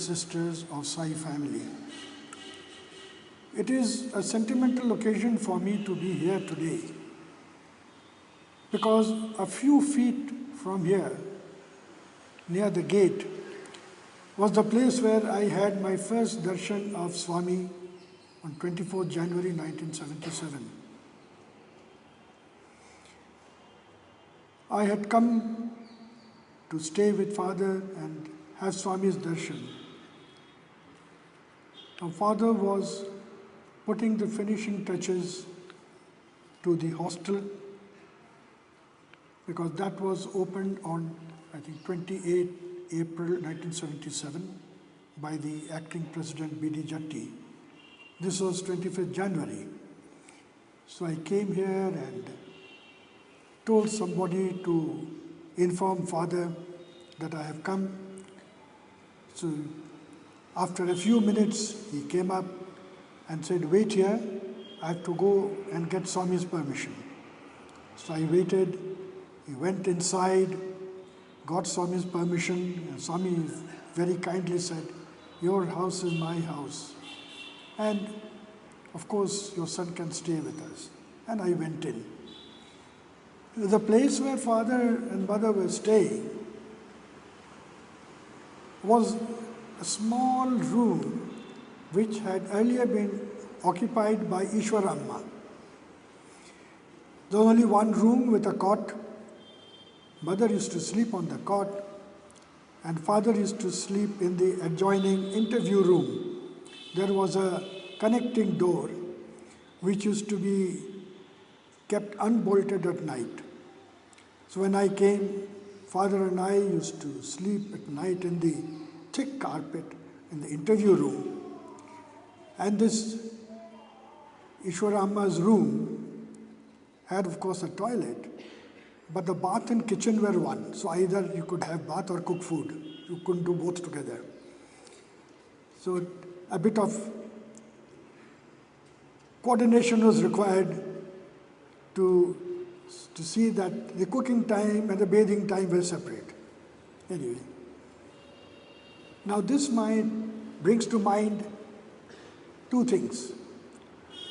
sisters of Sai family. It is a sentimental occasion for me to be here today because a few feet from here, near the gate, was the place where I had my first darshan of Swami on 24th January 1977. I had come to stay with Father and have Swami's darshan. Now, Father was putting the finishing touches to the hostel because that was opened on, I think, 28 April 1977 by the acting President B.D. Jatti. This was 25th January. So I came here and told somebody to inform Father that I have come. So after a few minutes, he came up and said, wait here, I have to go and get Swami's permission. So I waited, he went inside, got Swami's permission, and Swami very kindly said, your house is my house. And of course, your son can stay with us. And I went in. The place where Father and Mother were staying was a small room which had earlier been occupied by Ishwaramma. There was only one room with a cot. Mother used to sleep on the cot and Father used to sleep in the adjoining interview room. There was a connecting door which used to be kept unbolted at night. So when I came, Father and I used to sleep at night in the thick carpet in the interview room. And this Ishwaramma's room had, of course, a toilet, but the bath and kitchen were one. So either you could have bath or cook food. You couldn't do both together. So a bit of coordination was required to see that the cooking time and the bathing time were separate. Anyway, now this brings to mind two things.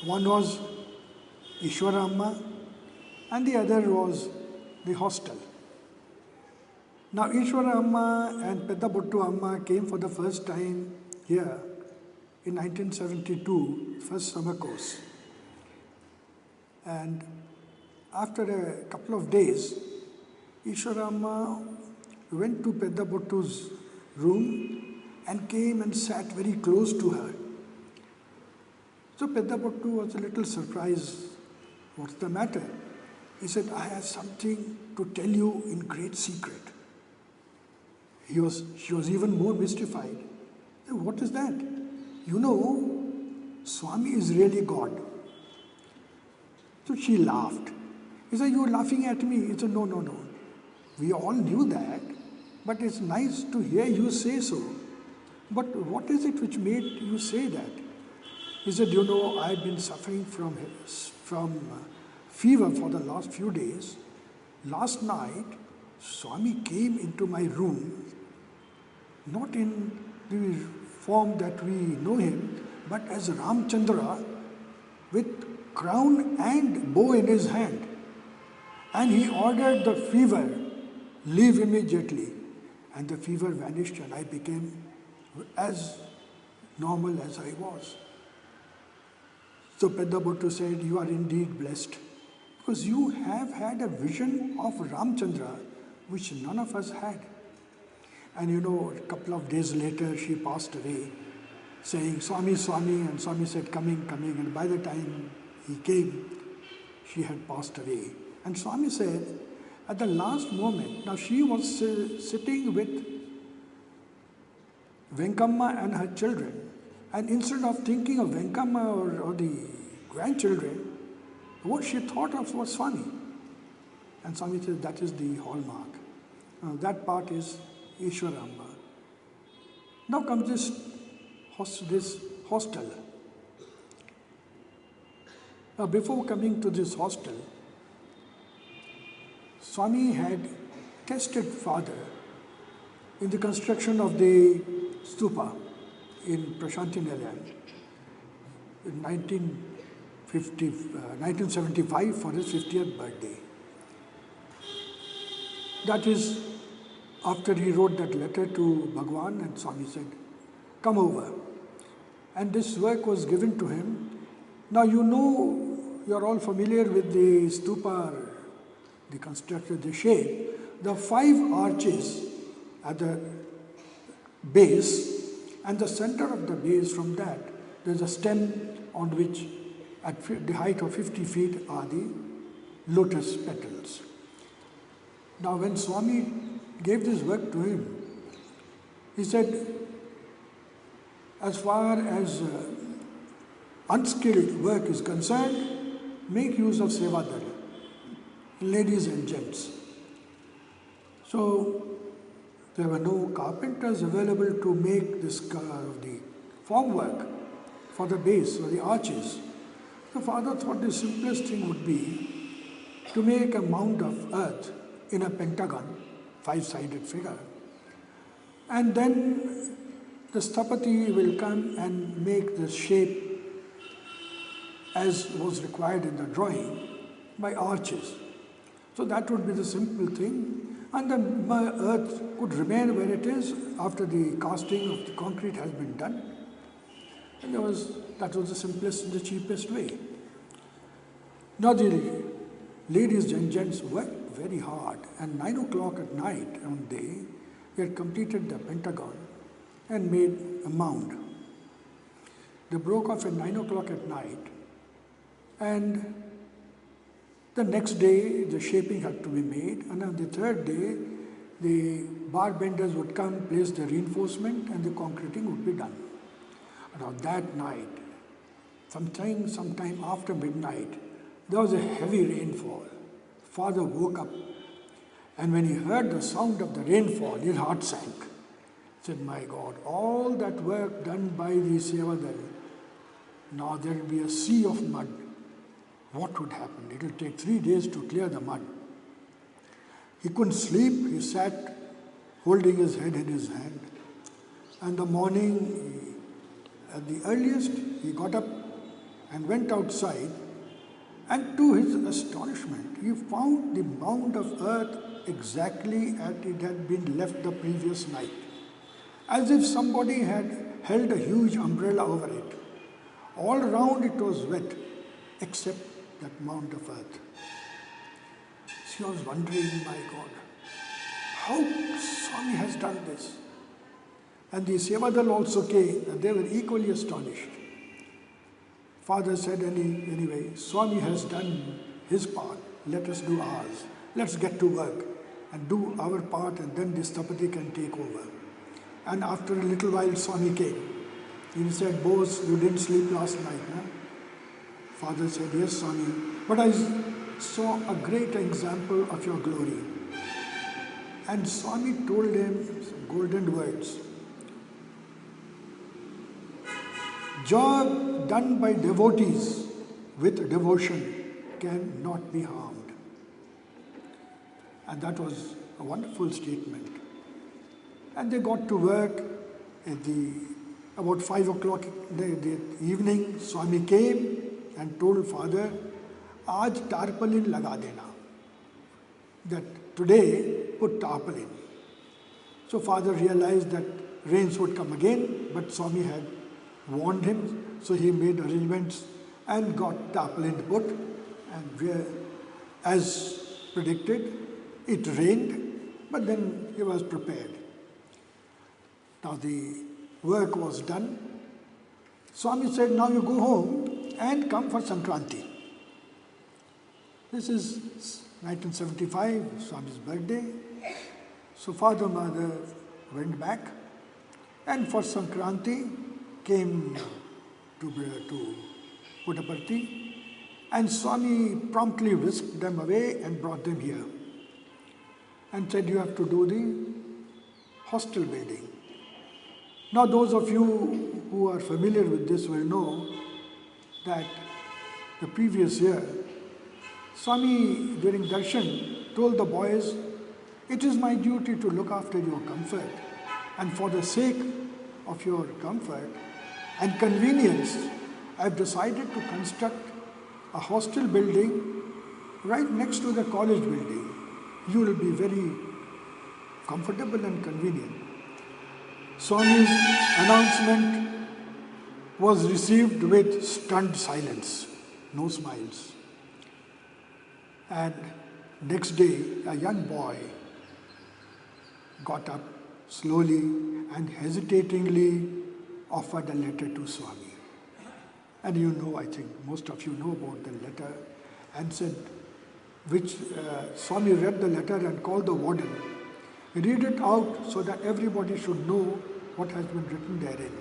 One was Ishwaramma and the other was the hostel. Now Ishwaramma and Peddabottu Amma came for the first time here in 1972, first summer course. And after a couple of days, Ishwaramma went to Peddabottu's room and came and sat very close to her. So Peddabottu was a little surprised. What's the matter? He said, I have something to tell you in great secret. She was even more mystified. What is that? You know, Swami is really God. So she laughed. He said, you're laughing at me. He said, no. We all knew that, but it's nice to hear you say so. But what is it which made you say that? He said, you know, I've been suffering from fever for the last few days. Last night, Swami came into my room, not in the form that we know him, but as Ramchandra with crown and bow in his hand. And he ordered the fever, leave immediately. And the fever vanished and I became as normal as I was. So Peddabottu said, you are indeed blessed because you have had a vision of Ramchandra which none of us had. And you know, a couple of days later she passed away saying, Swami, and Swami said, coming. And by the time he came, she had passed away. And Swami said, at the last moment, now she was sitting with Venkamma and her children, and instead of thinking of Venkamma or the grandchildren, what she thought of was Swami. And Swami said, that is the hallmark. Now that part is Ishwaramma. Now comes this hostel. Now before coming to this hostel, Swami had tested Father in the construction of the stupa. in Prashanti Nilayam in 1975 for his 50th birthday. That is after he wrote that letter to Bhagwan, and Swami said, come over. And this work was given to him. Now you know, you're all familiar with the stupa, the construction, the shape. The 5 arches at the base, and the center of the base, from that, there's a stem on which, at the height of 50 feet, are the lotus petals. Now when Swami gave this work to him, he said, as far as unskilled work is concerned, make use of sevadar, ladies and gents. So there were no carpenters available to make this the formwork for the base or the arches. The father thought the simplest thing would be to make a mound of earth in a pentagon, 5-sided figure, and then the sthapati will come and make the shape as was required in the drawing by arches. So that would be the simple thing, and the earth could remain where it is after the casting of the concrete has been done. And that was the simplest and the cheapest way. Now the ladies and gents worked very hard, and 9 o'clock at night one day, they had completed the pentagon and made a mound. They broke off at 9 o'clock at night, and the next day the shaping had to be made, and on the third day the bar benders would come, place the reinforcement, and the concreting would be done. And on that night, sometime after midnight, there was a heavy rainfall. Father woke up, and when he heard the sound of the rainfall, his heart sank. He said, my God, all that work done by the Sevadar, now there will be a sea of mud. What would happen? It will take 3 days to clear the mud. He couldn't sleep. He sat holding his head in his hand. And the morning, at the earliest, he got up and went outside. And to his astonishment, he found the mound of earth exactly as it had been left the previous night, as if somebody had held a huge umbrella over it. All around it was wet, except that mound of earth. She was wondering, my God, how Swami has done this. And the Sevadal also came, and they were equally astonished. Father said, anyway, Swami has done his part, let us do ours. Let's get to work and do our part, and then the Sthapati can take over. And after a little while, Swami came. He said, Bose, you didn't sleep last night, huh? Father said, yes, Swami, but I saw a great example of your glory. And Swami told him some golden words. Job done by devotees with devotion cannot be harmed. And that was a wonderful statement. And they got to work at about 5 o'clock in the evening. Swami came and told Father, Aaj tarpaulin laga dena. That today, put tarpaulin. So Father realized that rains would come again, but Swami had warned him, so he made arrangements and got tarpaulin put, and as predicted, it rained, but then he was prepared. Now the work was done. Swami said, now you go home and come for Sankranti. This is 1975, Swami's birthday. So Father, Mother went back, and for Sankranti came to Puttaparthi, and Swami promptly whisked them away and brought them here and said, you have to do the hostel building. Now those of you who are familiar with this will know that the previous year, Swami during darshan told the boys, it is my duty to look after your comfort, and for the sake of your comfort and convenience, I've decided to construct a hostel building right next to the college building. You will be very comfortable and convenient. Swami's announcement was received with stunned silence, no smiles. And next day, a young boy got up slowly and hesitatingly offered a letter to Swami. And you know, I think most of you know about the letter, and said, Swami read the letter and called the warden. Read it out so that everybody should know what has been written therein.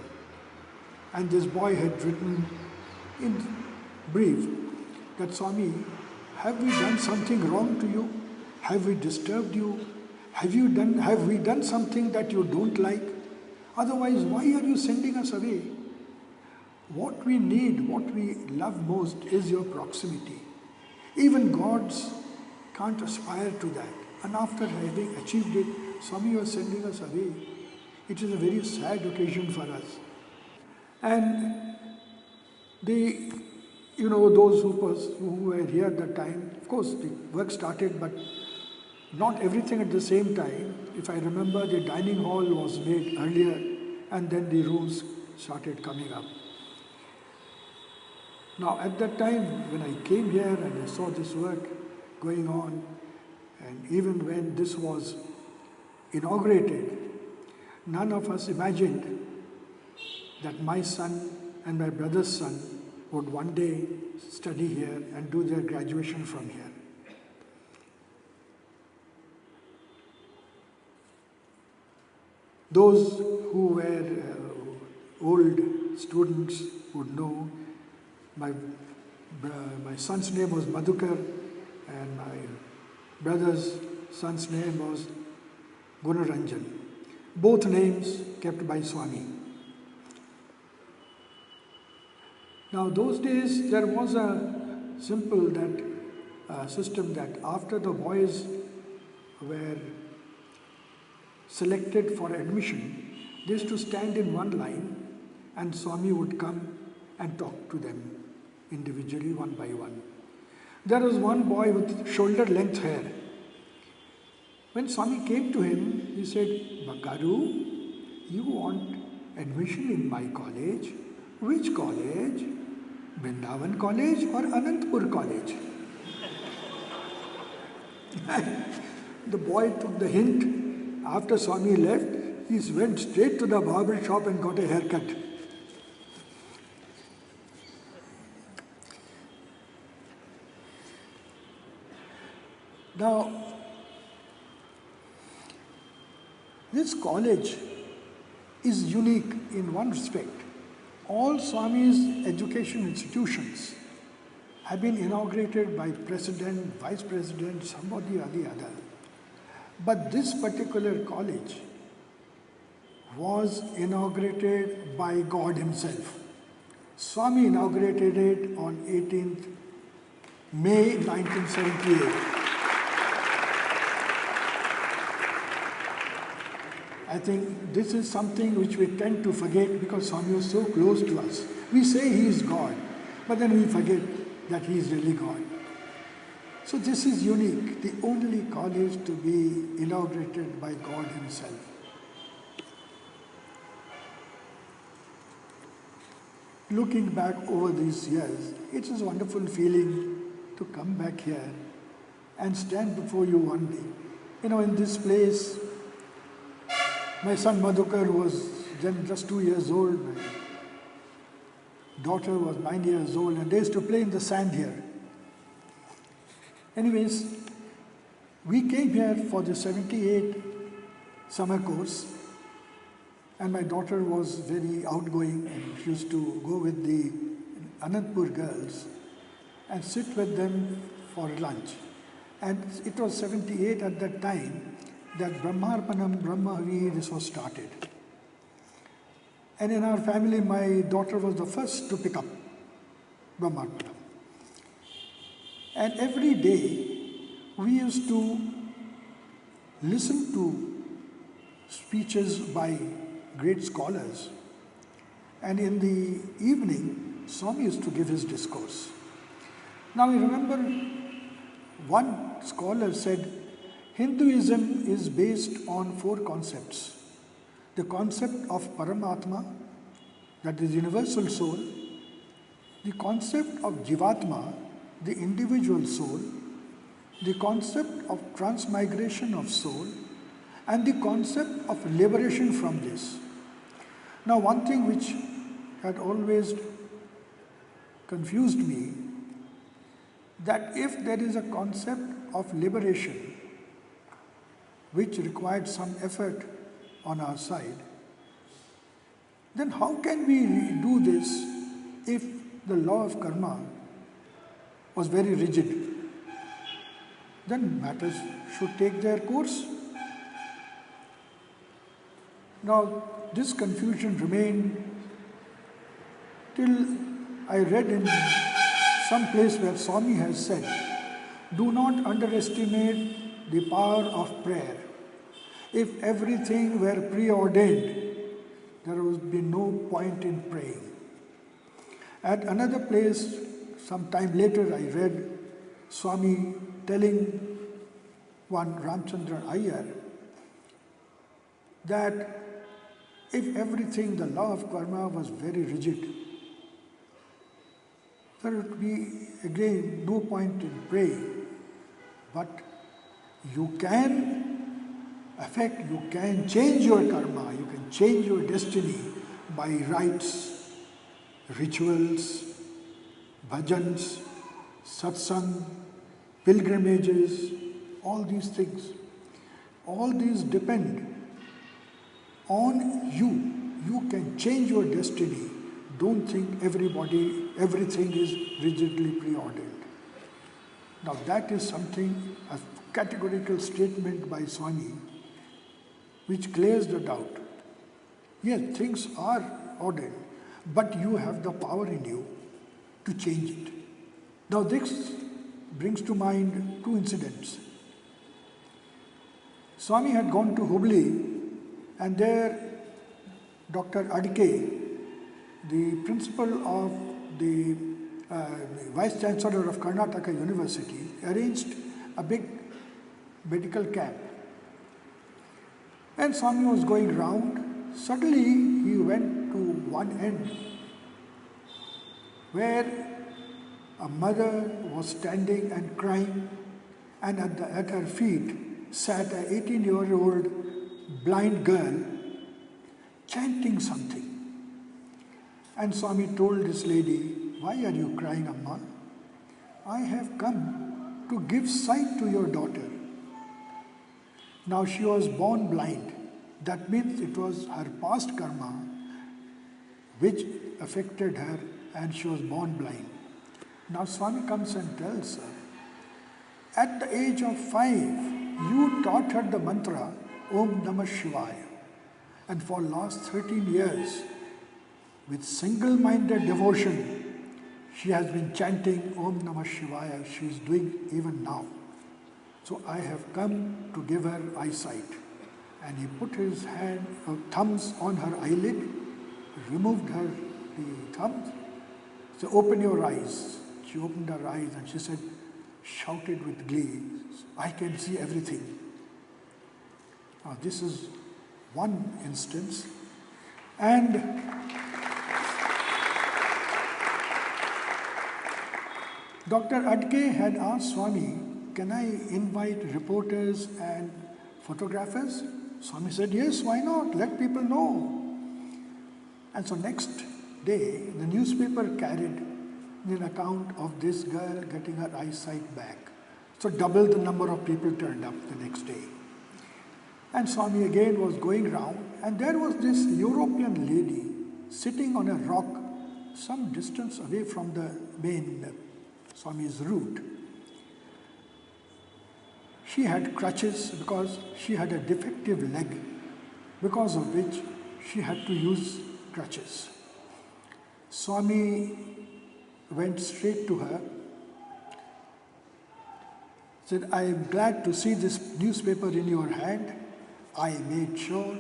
And this boy had written in brief that, Swami, have we done something wrong to you? Have we disturbed you? Have we done something that you don't like? Otherwise, why are you sending us away? What we need, what we love most is your proximity. Even gods can't aspire to that. And after having achieved it, Swami, you are sending us away. It is a very sad occasion for us. And those who were here at that time, of course, the work started, but not everything at the same time. If I remember, the dining hall was made earlier, and then the rooms started coming up. Now, at that time, when I came here and I saw this work going on, and even when this was inaugurated, none of us imagined that my son and my brother's son would one day study here and do their graduation from here. Those who were old students would know my son's name was Madhukar and my brother's son's name was Gunaranjan. Both names kept by Swami. Now those days there was a simple system that after the boys were selected for admission, they used to stand in one line and Swami would come and talk to them individually, one by one. There was one boy with shoulder-length hair. When Swami came to him, he said, Bakaru, you want admission in my college? Which college? Vrindavan College or Anantapur College? The boy took the hint. After Swami left, he went straight to the barber shop and got a haircut. Now, this college is unique in one respect. All Swami's education institutions have been inaugurated by president, vice president, somebody or the other. But this particular college was inaugurated by God himself. Swami inaugurated it on 18th May 1978. I think this is something which we tend to forget because Swami was so close to us. We say he is God, but then we forget that he is really God. So this is unique, the only college to be inaugurated by God himself. Looking back over these years, it is a wonderful feeling to come back here and stand before you one day. In this place, my son Madhukar was then just 2 years old. My daughter was 9 years old, and they used to play in the sand here. Anyways, we came here for the 78 summer course, and my daughter was very outgoing and she used to go with the Anantapur girls and sit with them for lunch. And it was 78 at that time that Brahmarpanam, Brahmavi, this was started. And in our family, my daughter was the first to pick up Brahmarpanam. And every day, we used to listen to speeches by great scholars. And in the evening, Swami used to give his discourse. Now you remember, one scholar said, Hinduism is based on 4 concepts. The concept of Paramatma, that is universal soul, the concept of Jivatma, the individual soul, the concept of transmigration of soul, and the concept of liberation from this. Now one thing which had always confused me, that if there is a concept of liberation which required some effort on our side, then how can we do this if the law of karma was very rigid? Then matters should take their course. Now this confusion remained till I read in some place where Swami has said, do not underestimate the power of prayer. If everything were preordained, there would be no point in praying. At another place, some time later, I read Swami telling one Ramchandra Iyer that if everything, the law of karma was very rigid, there would be again no point in praying. But you can affect, you can change your karma, you can change your destiny by rites, rituals, bhajans, satsang, pilgrimages, all these things. All these depend on you. You can change your destiny. Don't think everything is rigidly preordained. Now that is something, a categorical statement by Swami, which clears the doubt. Yes, things are ordained, but you have the power in you to change it. Now this brings to mind 2 incidents. Swami had gone to Hubli, and there Dr. Adke, the principal of the Vice Chancellor of Karnataka University, arranged a big medical camp. And Swami was going round. Suddenly he went to one end where a mother was standing and crying, and at her feet sat an 18-year-old blind girl chanting something. And Swami told this lady, why are you crying, Amma? I have come to give sight to your daughter. Now she was born blind. That means it was her past karma which affected her, and she was born blind. Now Swami comes and tells her, at the age of 5, you taught her the mantra, Om Namah Shivaya. And for last 13 years, with single-minded devotion, she has been chanting Om Namah Shivaya. She is doing even now. So I have come to give her eyesight. And he put his thumbs on her eyelid, removed her the thumbs. So open your eyes. She opened her eyes and she said, shouted with glee, I can see everything. Now this is one instance. And Dr. Adke had asked Swami, can I invite reporters and photographers? Swami said, yes, why not? Let people know. And so next day, the newspaper carried an account of this girl getting her eyesight back. So double the number of people turned up the next day. And Swami again was going round, and there was this European lady sitting on a rock some distance away from the main Swami's route. She had crutches because she had a defective leg, because of which she had to use crutches. Swami went straight to her, said, I am glad to see this newspaper in your hand. I made sure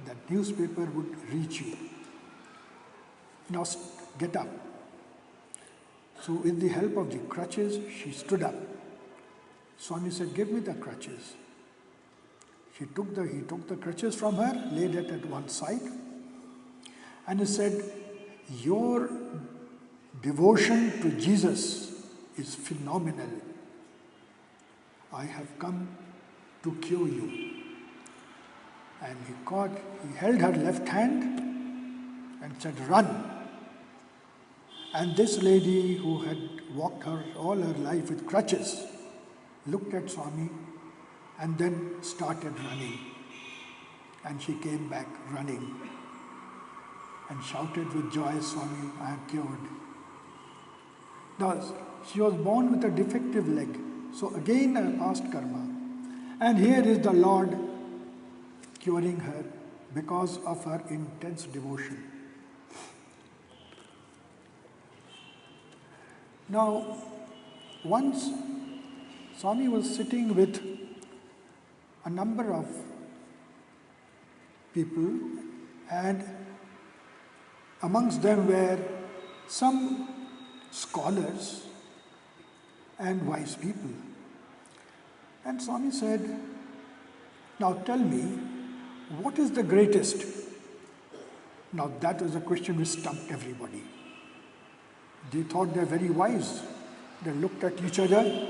that newspaper would reach you. Now get up. So with the help of the crutches, she stood up. Swami said, give me the crutches. He took the crutches from her, laid it at one side, and he said, your devotion to Jesus is phenomenal. I have come to cure you. And he held her left hand and said, run. And this lady who had walked all her life with crutches looked at Swami and then started running. And she came back running and shouted with joy, Swami, I am cured. Now, she was born with a defective leg. So again a past karma. And here is the Lord curing her because of her intense devotion. Now, once Swami was sitting with a number of people, and amongst them were some scholars and wise people. And Swami said, now tell me, what is the greatest? Now that was a question which stumped everybody. They thought they're very wise. They looked at each other.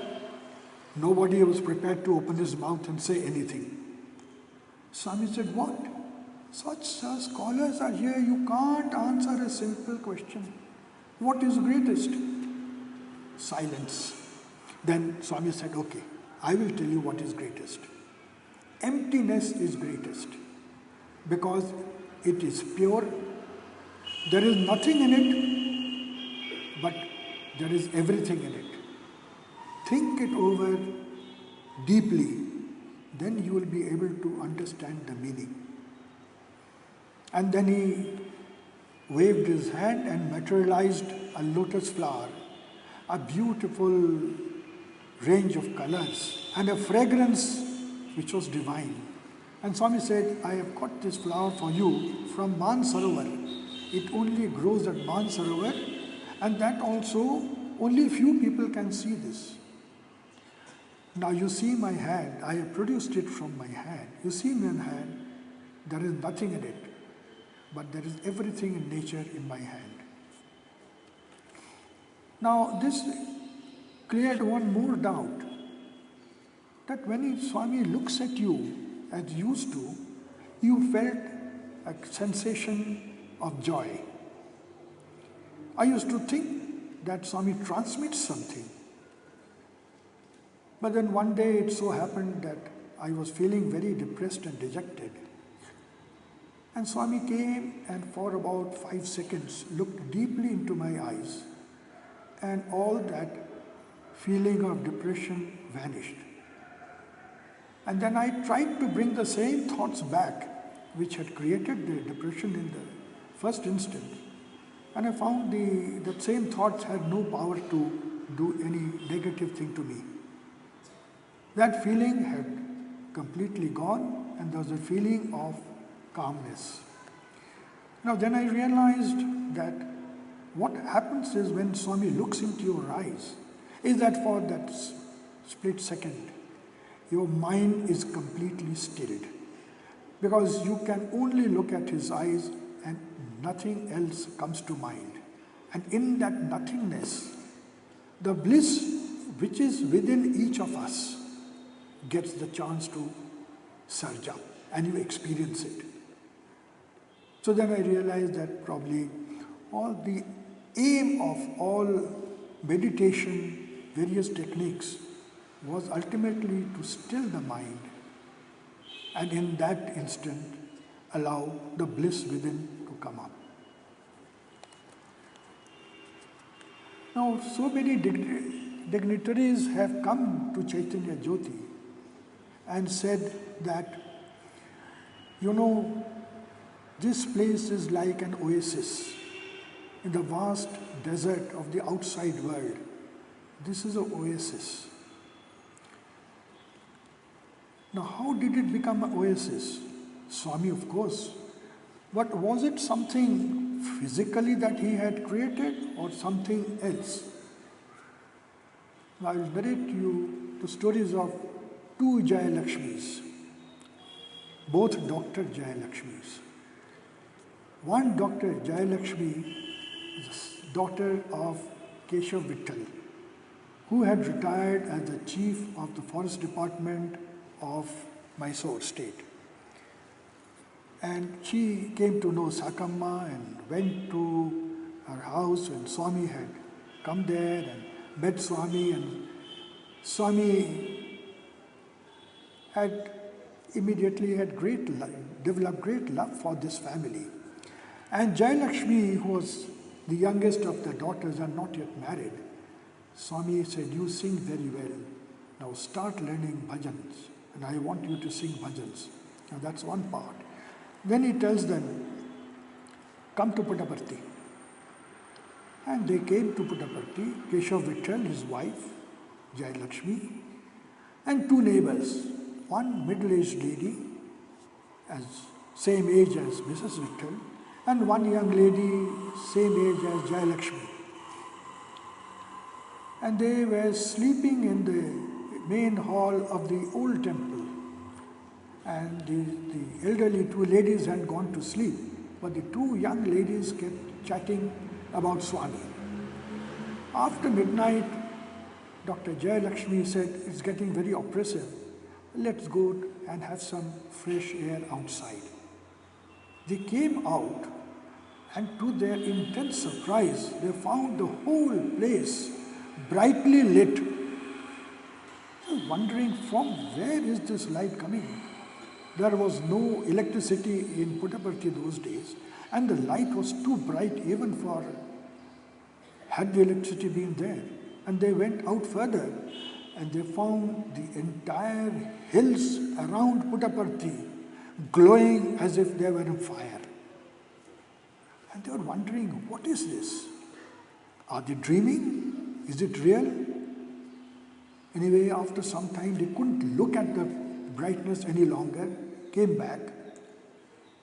Nobody was prepared to open his mouth and say anything. Swami said, what? Such scholars are here, you can't answer a simple question. What is greatest? Silence. Then Swami said, okay, I will tell you what is greatest. Emptiness is greatest because it is pure. There is nothing in it, but there is everything in it. Think it over deeply, then you will be able to understand the meaning. And then he waved his hand and materialized a lotus flower, a beautiful range of colors and a fragrance which was divine. And Swami said, I have got this flower for you from Mansarovar. It only grows at Mansarovar, and that also only few people can see this. Now you see my hand, I have produced it from my hand. You see my hand, there is nothing in it, but there is everything in nature in my hand. Now this cleared one more doubt, that when Swami looks at you as used to, you felt a sensation of joy. I used to think that Swami transmits something. But then one day it so happened that I was feeling very depressed and dejected. And Swami came and for about 5 seconds looked deeply into my eyes, and all that feeling of depression vanished. And then I tried to bring the same thoughts back which had created the depression in the first instant. And I found that same thoughts had no power to do any negative thing to me. That feeling had completely gone, and there was a feeling of calmness. Now then I realized that what happens is when Swami looks into your eyes, is that for that split second, your mind is completely stilled. Because you can only look at his eyes and nothing else comes to mind. And in that nothingness, the bliss which is within each of us gets the chance to surge up, and you experience it. So then I realized that probably all the aim of all meditation, various techniques, was ultimately to still the mind, and in that instant allow the bliss within to come up. Now, so many dignitaries have come to Chaitanya Jyoti and said that, this place is like an oasis in the vast desert of the outside world. This is an oasis. Now, how did it become an oasis? Swami, of course, But was it something physically that he had created or something else? I will narrate you the stories of two Jayalakshmis, both Dr. Jayalakshmis. One Dr. Jayalakshmi is the daughter of Keshav Vittal, who had retired as the chief of the forest department of Mysore state. And she came to know Sakamma and went to her house when Swami had come there and met Swami, and Swami had immediately developed great love for this family. And Jayalakshmi, who was the youngest of the daughters and not yet married, Swami said, "You sing very well. Now start learning bhajans, and I want you to sing bhajans." Now that's one part. Then he tells them, "Come to Puttaparthi." And they came to Puttaparthi, Keshav Vittal, his wife, Jayalakshmi, and two neighbors. One middle-aged lady, same age as Mrs. Vittal, and one young lady, same age as Jayalakshmi. And they were sleeping in the main hall of the old temple. And the elderly two ladies had gone to sleep, but the two young ladies kept chatting about Swami. After midnight, Dr. Jayalakshmi said, "It's getting very oppressive. Let's go and have some fresh air outside." They came out, and to their intense surprise, they found the whole place brightly lit. They were wondering, from where is this light coming? There was no electricity in Puttaparthi those days, and the light was too bright even for, had the electricity been there. And they went out further, and they found the entire hills around Puttaparthi glowing as if they were on fire. And they were wondering, what is this? Are they dreaming? Is it real? Anyway, after some time, they couldn't look at the brightness any longer, came back,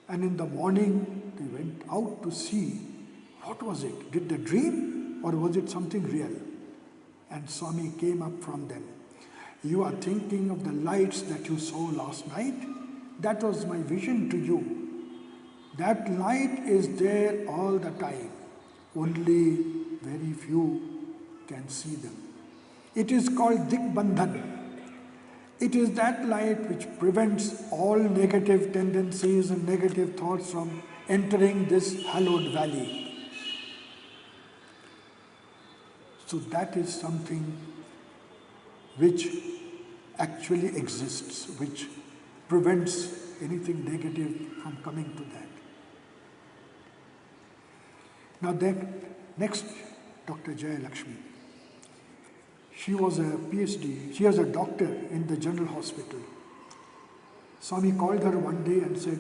and in the morning, they went out to see what was it. Did they dream, or was it something real? And Swami came up from them. "You are thinking of the lights that you saw last night? That was my vision to you. That light is there all the time. Only very few can see them. It is called Digbandhan. It is that light which prevents all negative tendencies and negative thoughts from entering this hallowed valley." So that is something which actually exists, which prevents anything negative from coming to that. Now next, Dr. Jayalakshmi. She was a PhD, she was a doctor in the general hospital. Swami called her one day and said,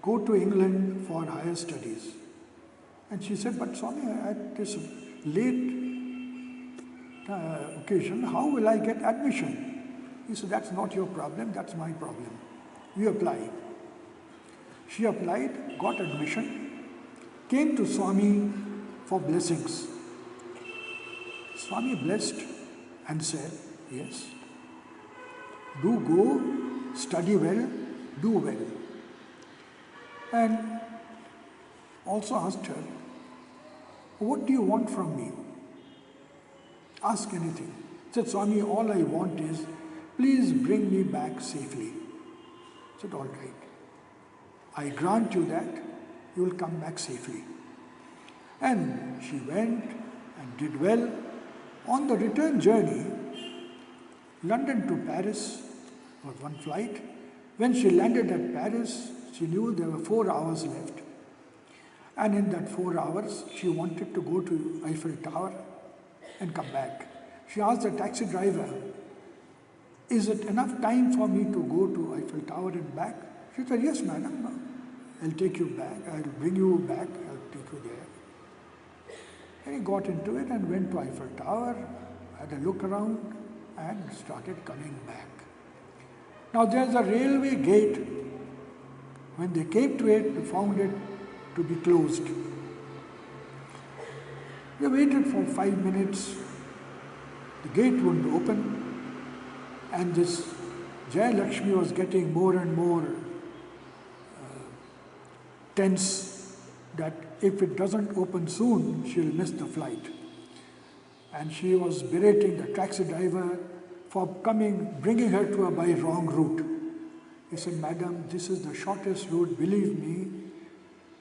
"Go to England for higher studies." And she said, "But Swami, at this late occasion, how will I get admission?" He said, "That's not your problem, that's my problem. You apply." She applied, got admission, came to Swami for blessings. Swami blessed and said, "Yes, do go, study well, do well." And also asked her, "What do you want from me? Ask anything." Said, "Swami, all I want is, please bring me back safely." Said, "All right. I grant you that. You will come back safely." And she went and did well. On the return journey, London to Paris was one flight. When she landed at Paris, she knew there were 4 hours left. And in that 4 hours, she wanted to go to Eiffel Tower and come back. She asked the taxi driver, "Is it enough time for me to go to Eiffel Tower and back?" She said, "Yes, madam. I'll take you back. I'll bring you back. I'll take you there." And he got into it and went to Eiffel Tower, had a look around, and started coming back. Now there's a railway gate When they came to it, they found it to be closed. They waited for 5 minutes. The gate wouldn't open, and this Jai Lakshmi was getting more and more tense that if it doesn't open soon, she'll miss the flight. And she was berating the taxi driver for bringing her to a by wrong route. He said, "Madam, this is the shortest route, believe me.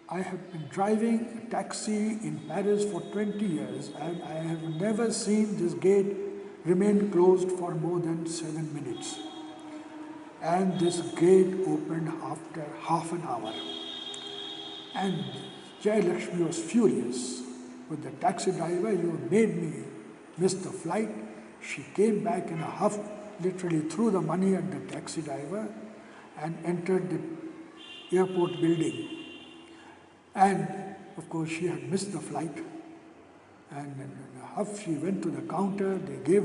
I have been driving a taxi in Paris for 20 years and I have never seen this gate remain closed for more than 7 minutes. And this gate opened after half an hour." And Jai Lakshmi was furious with the taxi driver. "You made me miss the flight." She came back in a huff, literally threw the money at the taxi driver and entered the airport building. And of course she had missed the flight. And in a huff she went to the counter, they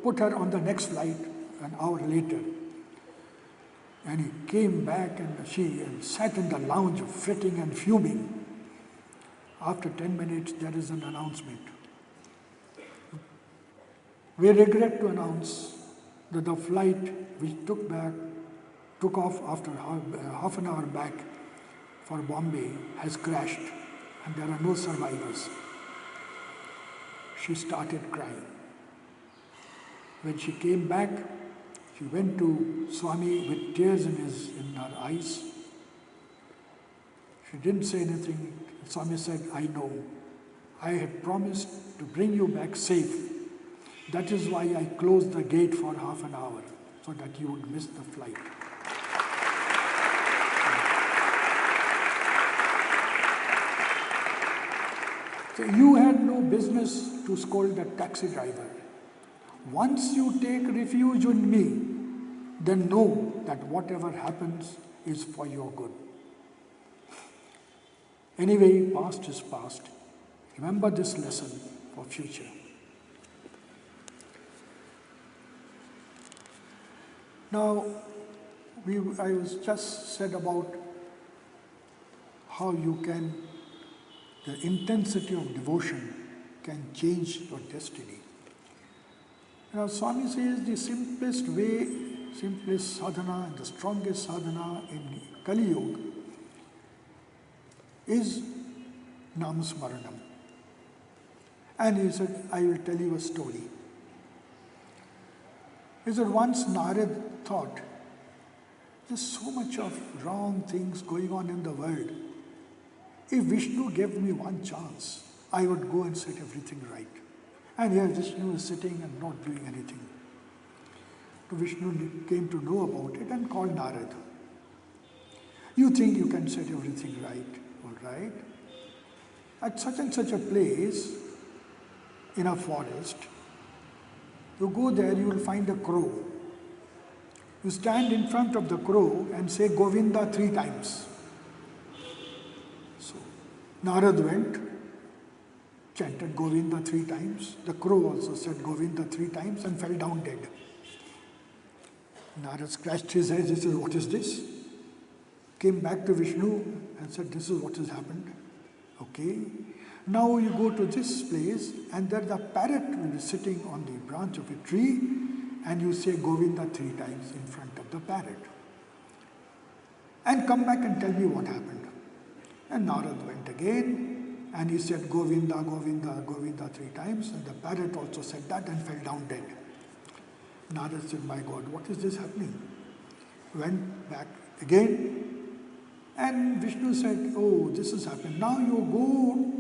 put her on the next flight an hour later. And he came back and she sat in the lounge fretting and fuming. After 10 minutes there is an announcement. "We regret to announce that the flight which took off after half an hour back for Bombay has crashed and there are no survivors." She started crying. When she came back, she went to Swami with tears in her eyes. She didn't say anything. Swami said, "I know. I had promised to bring you back safe. That is why I closed the gate for half an hour, so that you would miss the flight." So you had no business to scold that taxi driver. Once you take refuge in me, then know that whatever happens is for your good. Anyway, past is past. Remember this lesson for future. Now, I was just said about how the intensity of devotion can change your destiny. Now, Swami says the simplest sadhana and the strongest sadhana in Kali Yuga is Namasmaranam. And he said, "I will tell you a story." He said, once Narad thought, there's so much of wrong things going on in the world. If Vishnu gave me one chance, I would go and set everything right. And here Vishnu is sitting and not doing anything. So Vishnu came to know about it and called Narad. "You think you can set everything right, all right? At such and such a place, in a forest, you go there, you will find a crow. You stand in front of the crow and say Govinda 3 times. So Narad went, chanted Govinda 3 times. The crow also said Govinda 3 times and fell down dead. Narad scratched his head. He said, "What is this?" Came back to Vishnu and said, "This is what has happened." Okay. Now you go to this place and there the parrot will be sitting on the branch of a tree and you say Govinda 3 times in front of the parrot. And come back and tell me what happened. And Narad went again and he said Govinda, Govinda, Govinda 3 times, and the parrot also said that and fell down dead. Narad said, "My God, what is this happening?" Went back again and Vishnu said, "Oh, this has happened. Now you go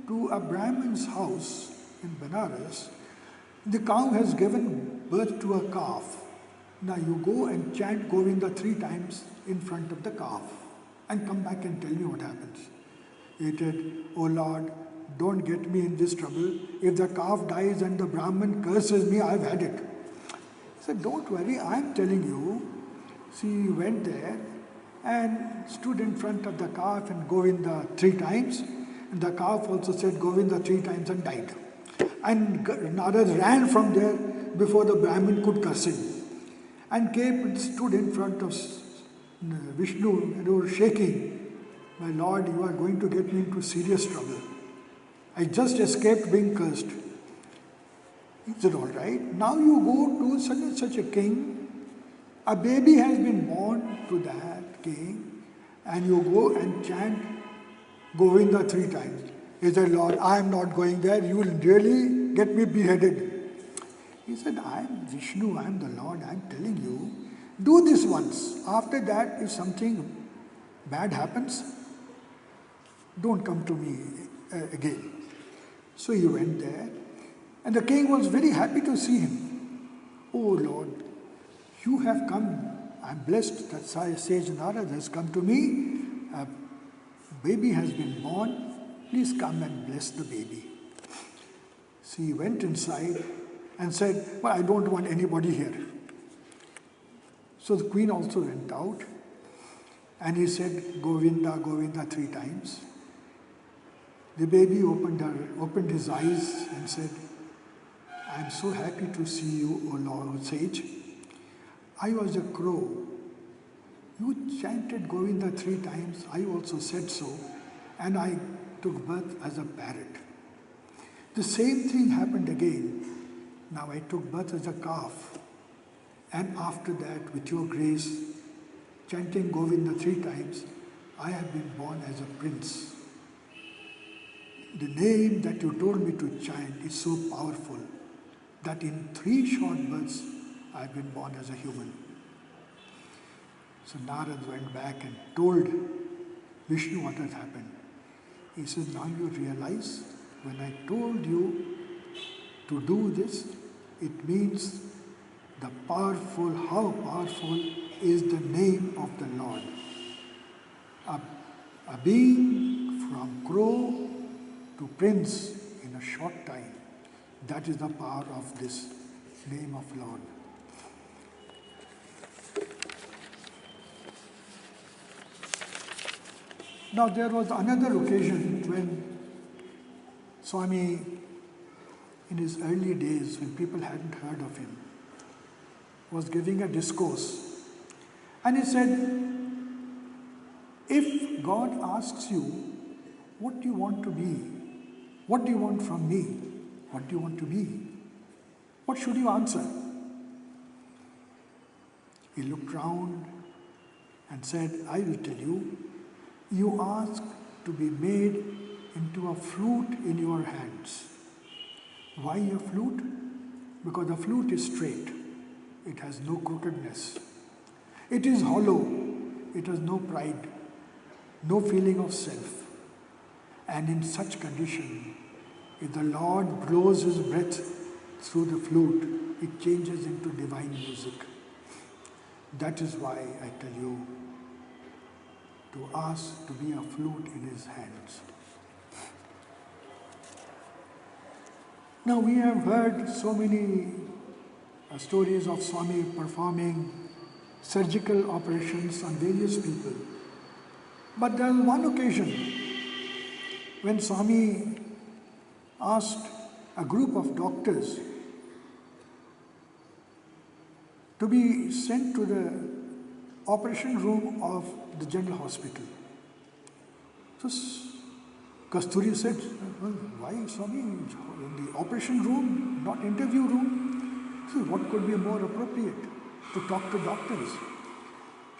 to a Brahmin's house in Benares. The cow has given birth to a calf. Now you go and chant Govinda 3 times in front of the calf and come back and tell me what happens." He said, "Oh Lord, don't get me in this trouble. If the calf dies and the Brahmin curses me, I've had it." He said, "Don't worry, I'm telling you." She went there and stood in front of the calf and Govinda 3 times. And the calf also said Govinda 3 times and died. And Narad ran from there before the Brahmin could curse him. And came and stood in front of Vishnu, they were shaking. My Lord, you are going to get me into serious trouble. I just escaped being cursed. He said, all right, now you go to such and such a king. A baby has been born to that king, and you go and chant Govinda 3 times. He said, Lord, I am not going there. You will really get me beheaded. He said, I am Vishnu, I am the Lord, I am telling you. Do this once. After that, if something bad happens, don't come to me again. So he went there, and the king was very happy to see him. Oh Lord, you have come. I am blessed that Sage Narad has come to me. A baby has been born. Please come and bless the baby. So he went inside and said, well, I don't want anybody here. So the queen also went out, and he said, Govinda, Govinda 3 times. The baby opened his eyes and said, I am so happy to see you, O Lord Sage. I was a crow. You chanted Govinda 3 times. I also said so, and I took birth as a parrot. The same thing happened again. Now I took birth as a calf. And after that, with your grace, chanting Govinda 3 times, I have been born as a prince. The name that you told me to chant is so powerful that in 3 short births, I have been born as a human. So Narad went back and told Vishnu what had happened. He said, now you realize when I told you to do this, it means the powerful, how powerful is the name of the Lord. A being from crow to prince in a short time. That is the power of this name of Lord. Now there was another occasion when Swami, in his early days, when people hadn't heard of him, was giving a discourse. And he said, if God asks you, what do you want to be? What do you want from me? What do you want to be? What should you answer? He looked round and said, I will tell you, you ask to be made into a flute in your hands. Why a flute? Because the flute is straight. It has no crookedness. It is hollow. It has no pride, no feeling of self. And in such condition, if the Lord blows his breath through the flute, it changes into divine music. That is why I tell you to ask to be a flute in his hands. Now we have heard so many stories of Swami performing surgical operations on various people. But there was one occasion when Swami asked a group of doctors to be sent to the operation room of the general hospital. So Kasturi said, well, why Swami, in the operation room, not interview room? So what could be more appropriate to talk to doctors?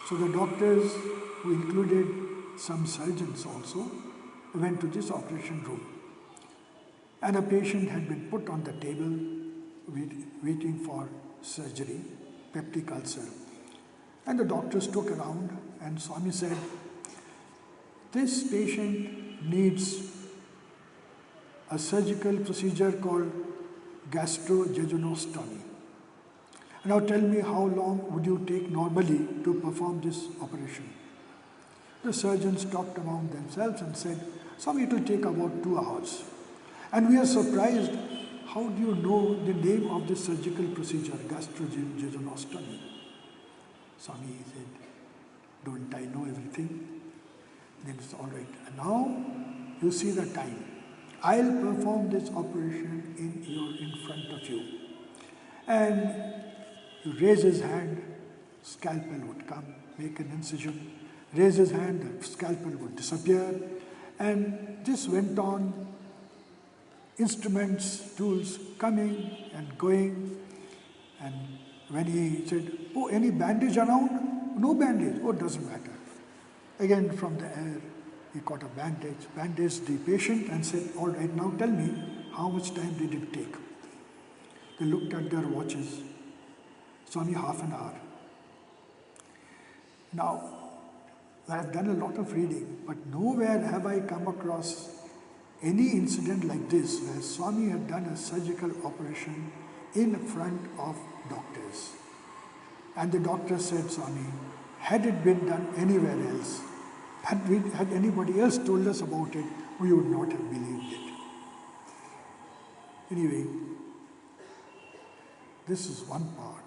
So the doctors, who included some surgeons also, went to this operation room. And a patient had been put on the table waiting for surgery, peptic ulcer. And the doctors took around and Swami said, this patient needs a surgical procedure called gastrojejunostomy. Now tell me, how long would you take normally to perform this operation? The surgeons talked among themselves and said, Swami, it will take about 2 hours. And we are surprised, how do you know the name of this surgical procedure, gastrojejunostomy? Swami said, don't I know everything? Then it's all right. And now you see the time. I'll perform this operation in front of you. And you raise his hand, scalpel would come, make an incision, raise his hand, the scalpel would disappear. And this went on, instruments, tools coming and going. And when he said, oh, any bandage around? No bandage. Oh, it doesn't matter. Again, from the air, he got a bandage, bandaged the patient and said, all right, now tell me, how much time did it take? They looked at their watches. It's only half an hour. Now, I have done a lot of reading, but nowhere have I come across any incident like this where Swami had done a surgical operation in front of doctors. And the doctor said, Swami, had it been done anywhere else, had anybody else told us about it, we would not have believed it. Anyway, this is one part.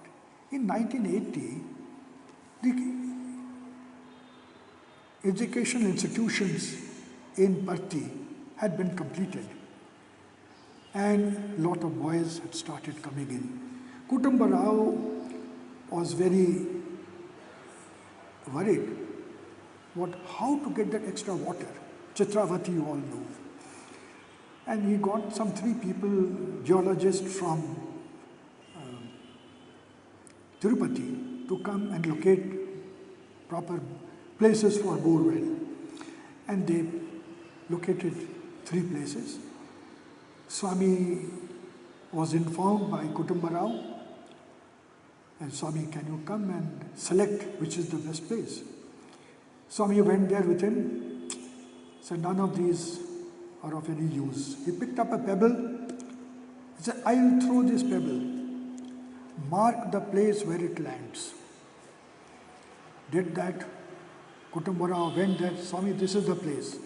In 1980, the educational institutions in Parthi had been completed and a lot of boys had started coming in. Kutumba Rao was very worried how to get that extra water. Chitravati you all know. And he got some 3 people, geologists from Tirupati, to come and locate proper places for bore well. And they located 3 places. Swami was informed by Kutumba Rao, and Swami, can you come and select which is the best place? Swami went there with him, said none of these are of any use. He picked up a pebble, he said, I will throw this pebble, mark the place where it lands. Did that. Kutumba Rao went there, Swami, this is the place.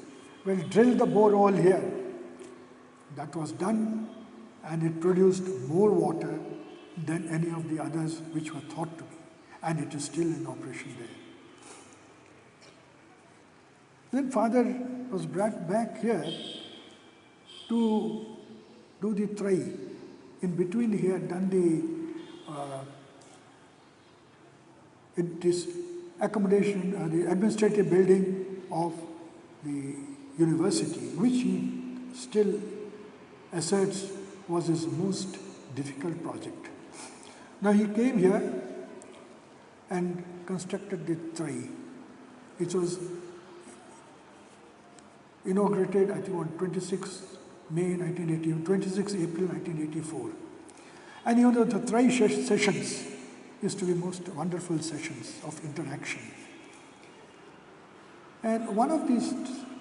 Well, drill the borehole here. That was done, and it produced more water than any of the others which were thought to be. And it is still in operation there. Then Father was brought back here to do the try. In between he had done this accommodation, the administrative building of the university, which he still asserts was his most difficult project. Now he came here and constructed the trai. It was inaugurated, I think, on 26 May 1980, 26 April 1984. And you know, the trai sessions used to be most wonderful sessions of interaction. And one of these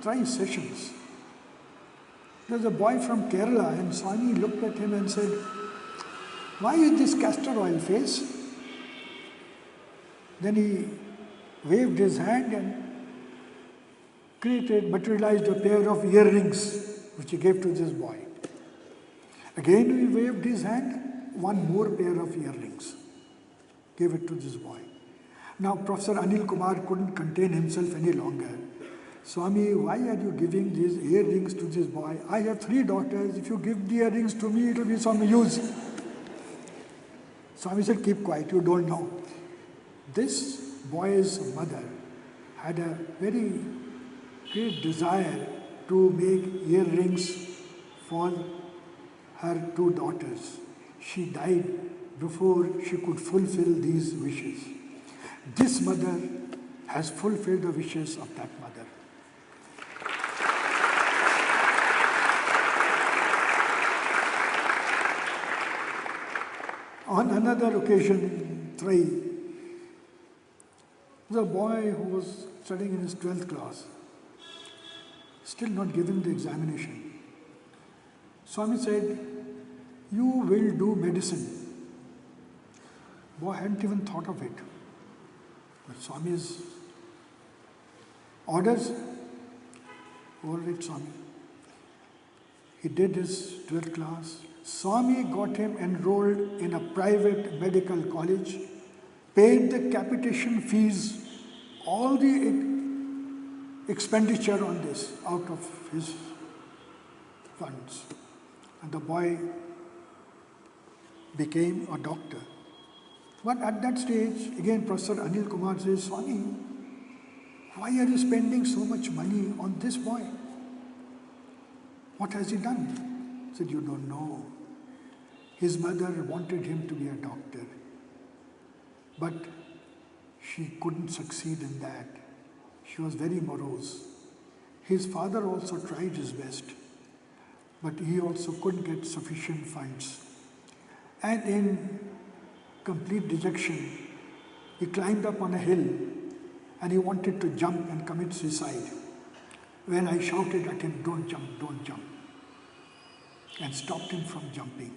trai sessions, there was a boy from Kerala, and Swami looked at him and said, why is this castor oil face? Then he waved his hand and materialized a pair of earrings, which he gave to this boy. Again he waved his hand, one more pair of earrings, gave it to this boy. Now Professor Anil Kumar couldn't contain himself any longer. Swami, why are you giving these earrings to this boy? I have 3 daughters. If you give the earrings to me, it will be some use. Swami said, keep quiet, you don't know. This boy's mother had a very great desire to make earrings for her 2 daughters. She died before she could fulfill these wishes. This mother has fulfilled the wishes of that mother. On another occasion in Trai, the boy who was studying in his 12th class, still not given the examination. Swami said, you will do medicine. Boy hadn't even thought of it. But Swami's orders, all right, Swami. He did his 12th class. Swami got him enrolled in a private medical college, paid the capitation fees, all the expenditure on this out of his funds. And the boy became a doctor. But at that stage, again Professor Anil Kumar says, Swami, why are you spending so much money on this boy? What has he done? He said, you don't know. His mother wanted him to be a doctor, but she couldn't succeed in that. She was very morose. His father also tried his best, but he also couldn't get sufficient funds. And in complete dejection, he climbed up on a hill and he wanted to jump and commit suicide. When I shouted at him, don't jump, and stopped him from jumping.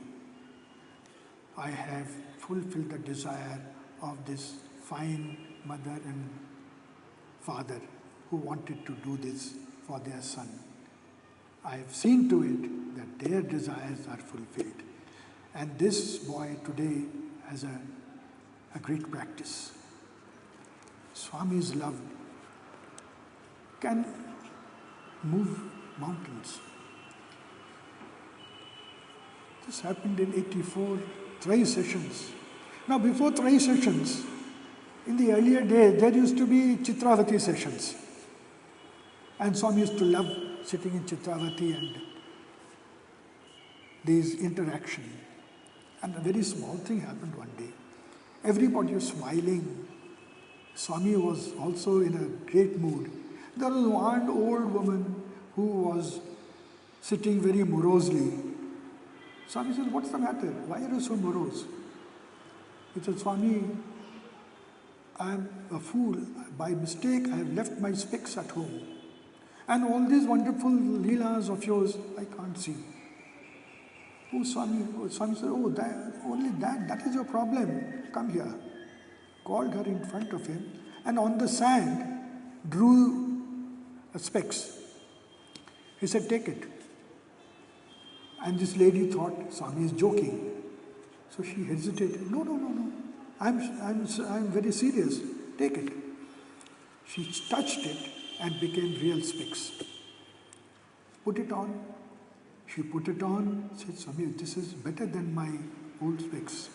I have fulfilled the desire of this fine mother and father who wanted to do this for their son. I have seen to it that their desires are fulfilled. And this boy today has a great practice. Swami's love can move mountains. This happened in 84, Trai sessions. Now before Trai sessions, in the earlier days, there used to be Chitravati sessions. And Swami used to love sitting in Chitravati and these interaction. And a very small thing happened one day. Everybody was smiling. Swami was also in a great mood. There was one old woman who was sitting very morosely. Swami said, what's the matter? Why are you so morose? He said, Swami, I am a fool. By mistake, I have left my specs at home. And all these wonderful leelas of yours, I can't see. Oh, Swami. Swami said, oh, only that is your problem. Come here. Called her in front of him and on the sand drew a specs. He said, take it. And this lady thought Swami is joking. So she hesitated. No. I'm very serious. Take it. She touched it and became real specs. Put it on. She put it on, said, Swami, this is better than my old specs.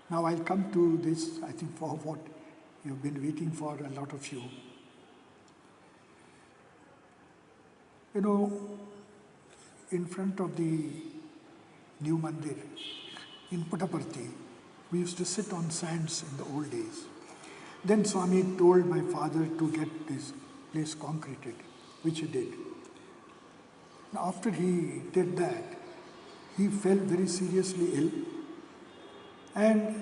Now I'll come to this, I think, for what you've been waiting for, a lot of you. You know, in front of the new mandir in Puttaparthi, we used to sit on sands in the old days. Then Swami told my father to get this place concreted, which he did. Now, after he did that, he fell very seriously ill, and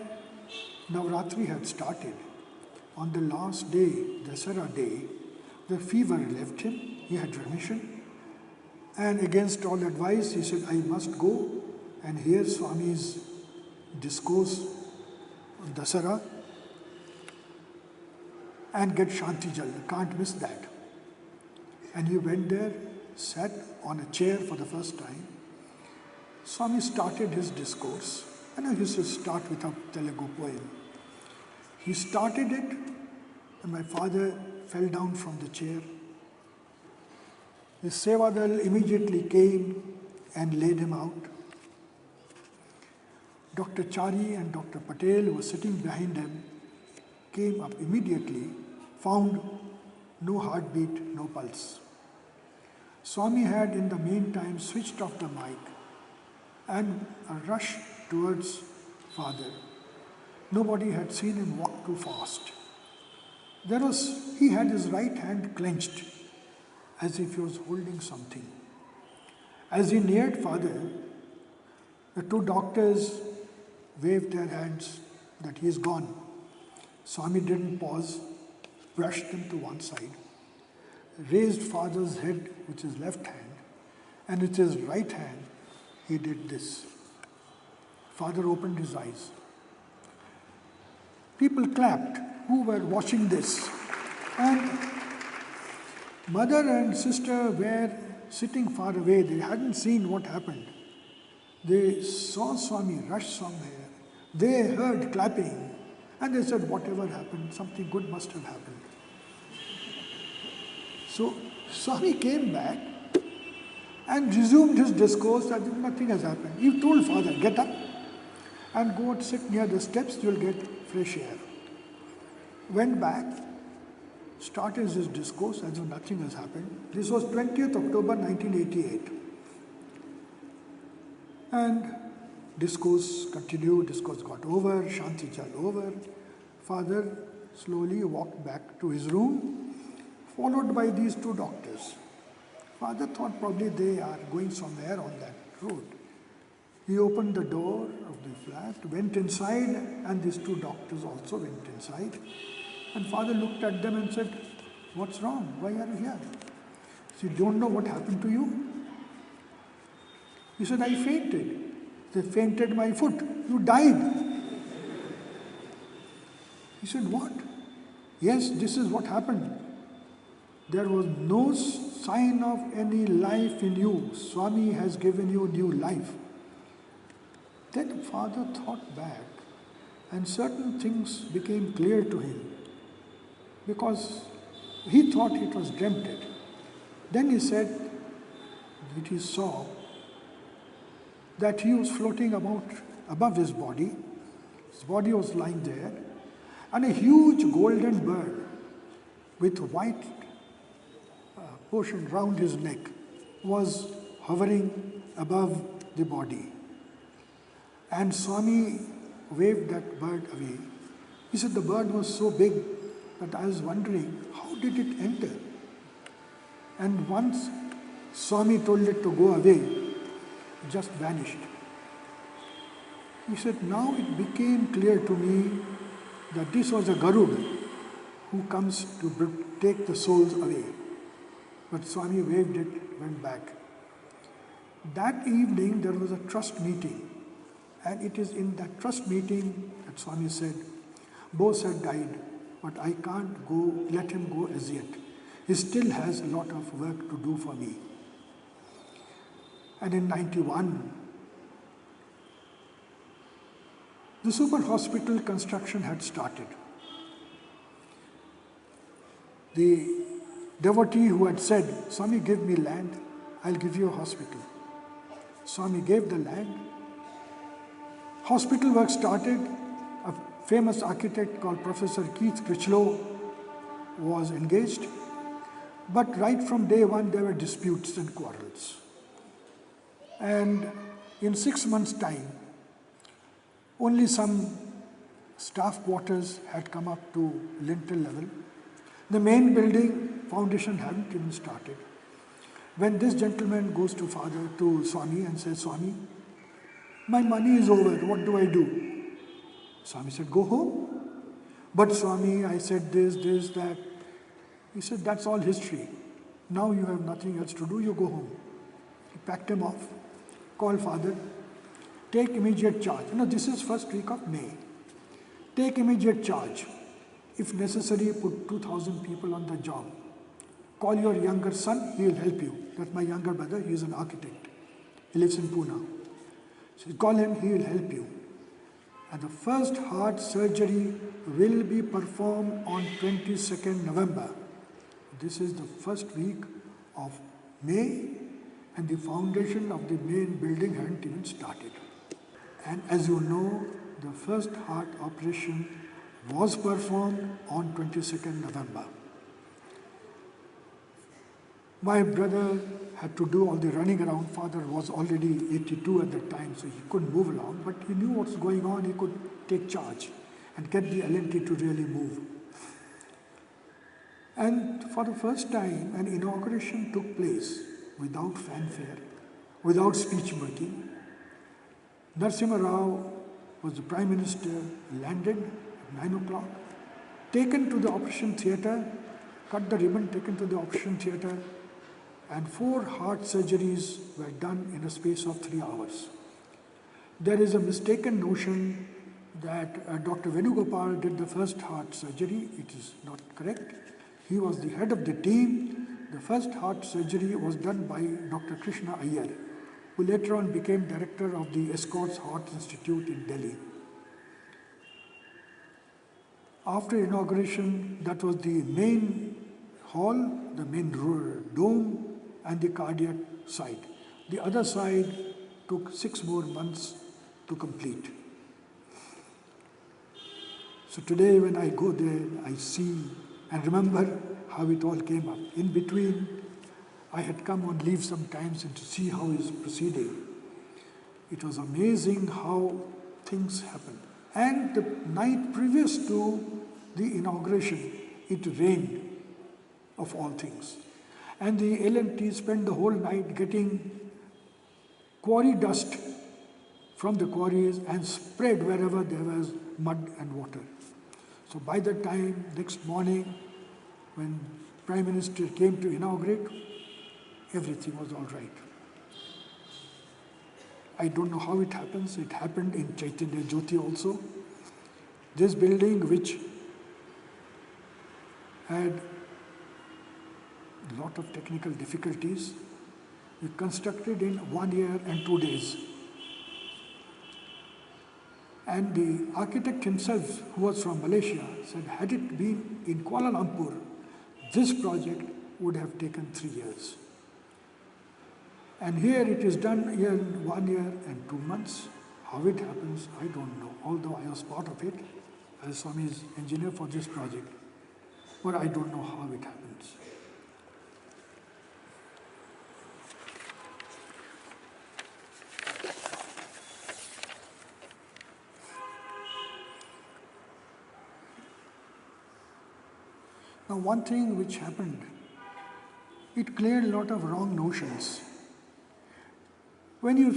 Navratri had started. On the last day, Dasara day, the fever left him, he had remission, and against all advice, he said, I must go and hear Swami's discourse on Dasara and get Shanti Jal. Can't miss that. And he went there, sat on a chair for the first time. Swami started his discourse, and I used to start with a Telugu poem. He started it, and my father fell down from the chair. The Sevadal immediately came and laid him out. Dr. Chari and Dr. Patel, who were sitting behind him, came up immediately, found no heartbeat, no pulse. Swami had in the meantime switched off the mic and rushed towards Father. Nobody had seen him walk too fast. He had his right hand clenched as if he was holding something. As he neared Father, the two doctors waved their hands that he is gone. Swami didn't pause, brushed him to one side, raised Father's head with his left hand, and with his right hand he did this. Father opened his eyes. People clapped who were watching this, and mother and sister were sitting far away. They hadn't seen what happened. They saw Swami rush somewhere. They heard clapping, and they said, whatever happened, something good must have happened. So Swami came back and resumed his discourse as if nothing has happened. He told Father, get up and go and sit near the steps, you'll get fresh air. Went back, started his discourse as if nothing has happened. This was 20th October 1988. And discourse continued, discourse got over, Shanti Jal over. Father slowly walked back to his room, followed by these two doctors. Father thought probably they are going somewhere on that road. He opened the door of the flat, went inside, and these two doctors also went inside. And Father looked at them and said, what's wrong? Why are you here? So you don't know what happened to you? He said, I fainted. They fainted my foot. You died. He said, what? Yes, this is what happened. There was no sign of any life in you. Swami has given you new life. Then Father thought back and certain things became clear to him because he thought it was dreamt it. Then he said that he saw that he was floating about above his body was lying there, and a huge golden bird with white portion round his neck was hovering above the body. And Swami waved that bird away. He said the bird was so big that I was wondering, how did it enter? And once Swami told it to go away, it just vanished. He said, now it became clear to me that this was a Garud who comes to take the souls away. But Swami waved it, went back. That evening there was a trust meeting. And it is in that trust meeting that Swami said, Bose had died, but I can't go, let him go as yet. He still has a lot of work to do for me. And in 91, the super hospital construction had started. The devotee who had said, Swami, give me land, I'll give you a hospital. Swami gave the land. Hospital work started. A famous architect called Professor Keith Critchlow was engaged. But right from day one, there were disputes and quarrels. And in 6 months' time, only some staff quarters had come up to lintel level. The main building foundation hadn't even started. When this gentleman goes to Swami and says, Swami, my money is over, what do I do? Swami said, go home. But Swami, I said this, that. He said, that's all history. Now you have nothing else to do, you go home. He packed him off, called Father, take immediate charge. This is first week of May. Take immediate charge. If necessary, put 2,000 people on the job. Call your younger son, he will help you. That's my younger brother, he is an architect. He lives in Pune. So call him, he will help you. And the first heart surgery will be performed on 22nd November. This is the first week of May, and the foundation of the main building hadn't even started. And as you know, the first heart operation was performed on 22nd November. My brother had to do all the running around. Father was already 82 at that time, so he couldn't move along, but he knew what's going on. He could take charge and get the LNT to really move. And for the first time, an inauguration took place without fanfare, without speech making. Narasimha Rao was the Prime Minister, landed at 9 o'clock, taken to the operation theatre, cut the ribbon, taken to the operation theatre, and 4 heart surgeries were done in a space of 3 hours. There is a mistaken notion that Dr. Venugopal did the first heart surgery. It is not correct. He was the head of the team. The first heart surgery was done by Dr. Krishna Iyer, who later on became director of the Escorts Heart Institute in Delhi. After inauguration, that was the main hall, the main dome, and the cardiac side. The other side took 6 more months to complete. So today when I go there, I see and remember how it all came up. In between, I had come on leave sometimes and to see how it's proceeding. It was amazing how things happened. And the night previous to the inauguration, it rained, of all things. And the L&T spent the whole night getting quarry dust from the quarries and spread wherever there was mud and water. So by the time next morning, when Prime Minister came to inaugurate, everything was all right. I don't know how it happens. It happened in Chaitanya Jyoti also. This building, which had a lot of technical difficulties, we constructed in 1 year and 2 days. And the architect himself, who was from Malaysia, said, had it been in Kuala Lumpur, this project would have taken 3 years. And here it is done in 1 year and 2 months. How it happens, I don't know. Although I was part of it as Swami's engineer for this project. But I don't know how it happens. Now, one thing which happened, it cleared a lot of wrong notions. When you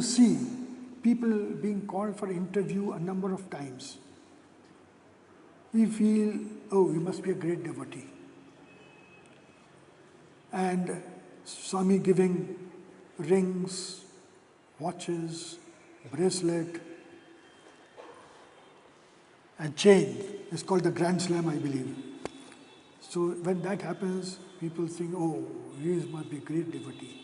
see people being called for interview a number of times, we feel, oh, you must be a great devotee. And Swami giving rings, watches, bracelet, and chain. It's called the Grand Slam, I believe. So when that happens, people think, oh, he must be a great devotee.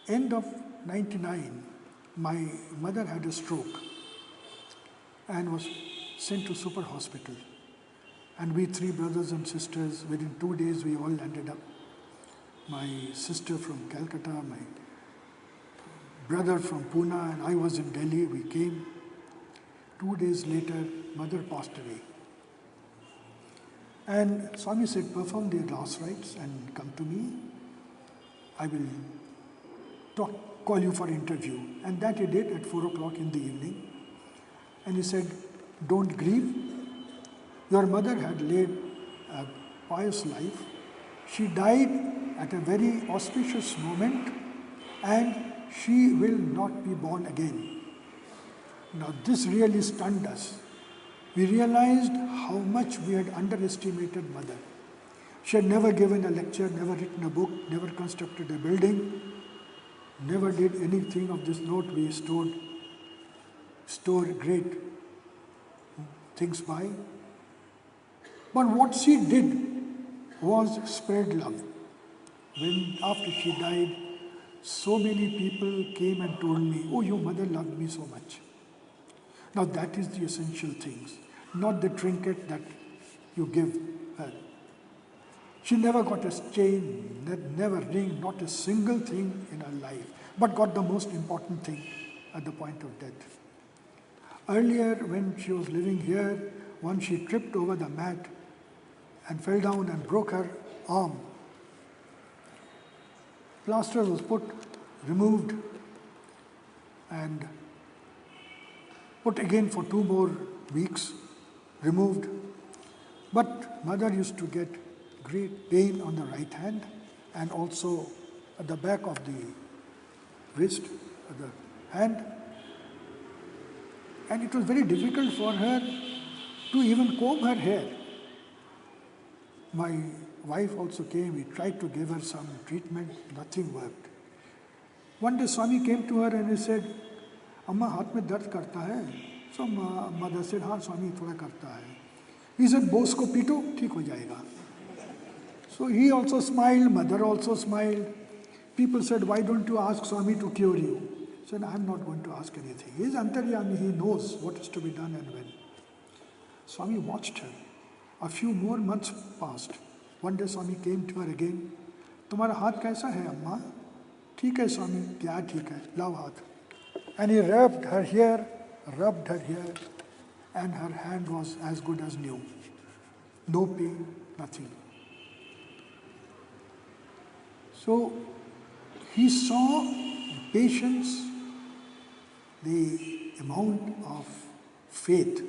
End of 99, my mother had a stroke and was sent to super hospital. And we 3 brothers and sisters, within 2 days we all landed up. My sister from Calcutta, my brother from Pune, and I was in Delhi. We came. 2 days later, mother passed away. And Swami said, perform the last rites and come to me. I will call you for interview. And that he did at 4 o'clock in the evening. And he said, don't grieve. Your mother had led a pious life. She died at a very auspicious moment, and she will not be born again. Now this really stunned us. We realized how much we had underestimated mother. She had never given a lecture, never written a book, never constructed a building, never did anything of this note. We stored great things by. But what she did was spread love. When after she died, so many people came and told me, oh, your mother loved me so much. Now that is the essential things, not the trinket that you give her. She never got a chain, never ring, not a single thing in her life, but got the most important thing at the point of death. Earlier, when she was living here, once she tripped over the mat and fell down and broke her arm. Plaster was removed, and put again for 2 more weeks, removed. But mother used to get great pain on the right hand and also at the back of the wrist, at the hand. And it was very difficult for her to even comb her hair. My wife also came, we tried to give her some treatment, nothing worked. One day Swami came to her and he said, Amma, haath mein dard karta hai? So mother said, हाँ Swami, thoda karta hai. He said, Bose ko pito, theek ho jayega. So he also smiled, mother also smiled. People said, why don't you ask Swami to cure you? He said, I'm not going to ask anything. He is Antaryami, he knows what is to be done and when. Swami watched her. A few more months passed. One day Swami came to her again. तुम्हारा हाथ कैसा है अम्मा? ठीक है स्वामी. क्या ठीक है? लाओ हाथ. And he rubbed her here, and her hand was as good as new. No pain, nothing. So he saw the patience, the amount of faith.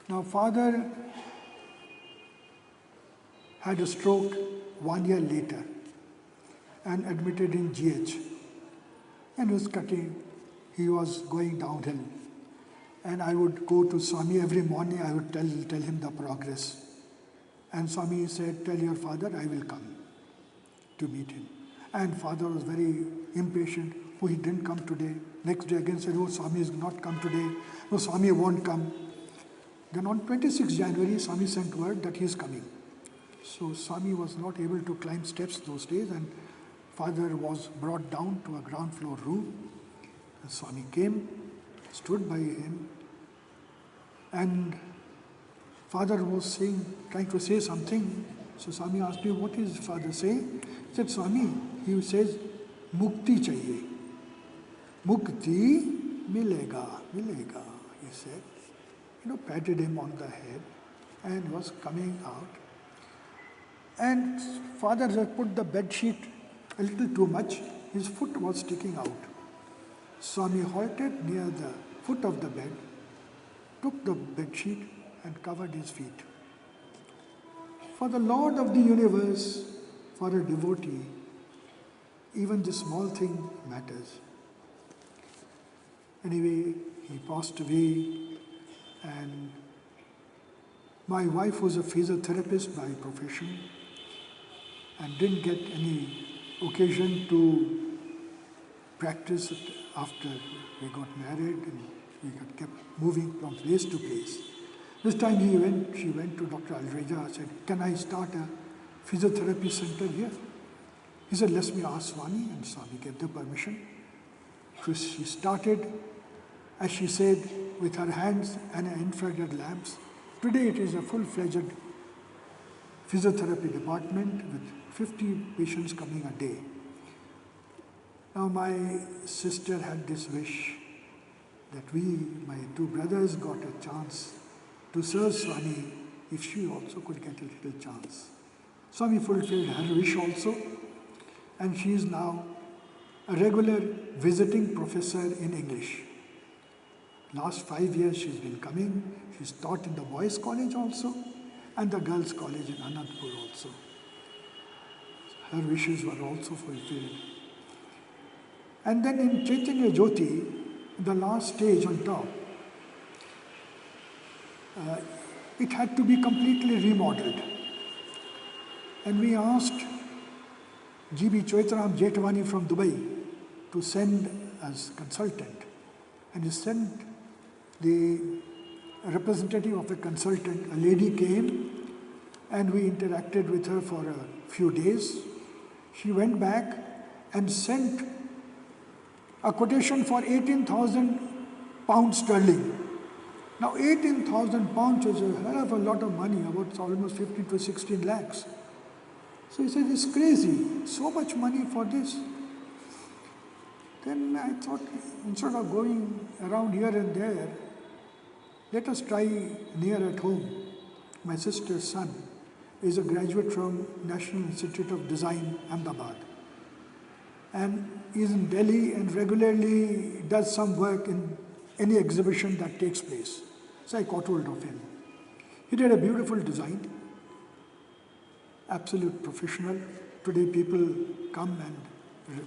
Now father had a stroke 1 year later and admitted in GH, and he was going downhill. And I would go to Swami every morning, I would tell him the progress. And Swami said, tell your father I will come to meet him. And father was very impatient. Oh, he didn't come today. Next day again said, oh, Swami has not come today. No, Swami won't come. Then on 26 January, Swami sent word that he is coming. So Swami was not able to climb steps those days, and father was brought down to a ground floor room. And Swami came, stood by him, and father was trying to say something. So Swami asked me, what is father saying? He said, Swami, he says, Mukti chahiye. Mukti milega, he said. Patted him on the head and was coming out. And father had put the bed sheet a little too much. His foot was sticking out. Swami halted near the foot of the bed, took the bed sheet and covered his feet. For the Lord of the universe, for a devotee, even this small thing matters. Anyway, he passed away, and my wife was a physiotherapist by profession and didn't get any occasion to practice after we got married, and we kept moving from place to place. This time she went to Dr. Alreja, said, can I start a physiotherapy center here? He said, let me ask Swami, and Swami gave the permission. So she started, as she said, with her hands and infrared lamps. Today it is a full-fledged physiotherapy department with 50 patients coming a day. Now my sister had this wish that my two brothers, got a chance to serve Swami if she also could get a little chance. Swami fulfilled her wish also, and she is now a regular visiting professor in English. Last 5 years she's been coming. She's taught in the boys' college also and the girls' college in Anandpur also. Her wishes were also fulfilled. And then in Chaitanya Jyoti, the last stage on top, it had to be completely remodeled. And we asked G.B. Chaitram Jetwani from Dubai to send as consultant. And he sent the representative of a consultant. A lady came and we interacted with her for a few days. She went back and sent a quotation for 18,000 pounds sterling. Now 18,000 pounds is a hell of a lot of money, about almost 15 to 16 lakhs. So he said, it's crazy, so much money for this. Then I thought, instead of going around here and there, let us try near at home. My sister's son is a graduate from National Institute of Design, Ahmedabad. And is in Delhi and regularly does some work in any exhibition that takes place. So I caught hold of him. He did a beautiful design, absolute professional. Today people come and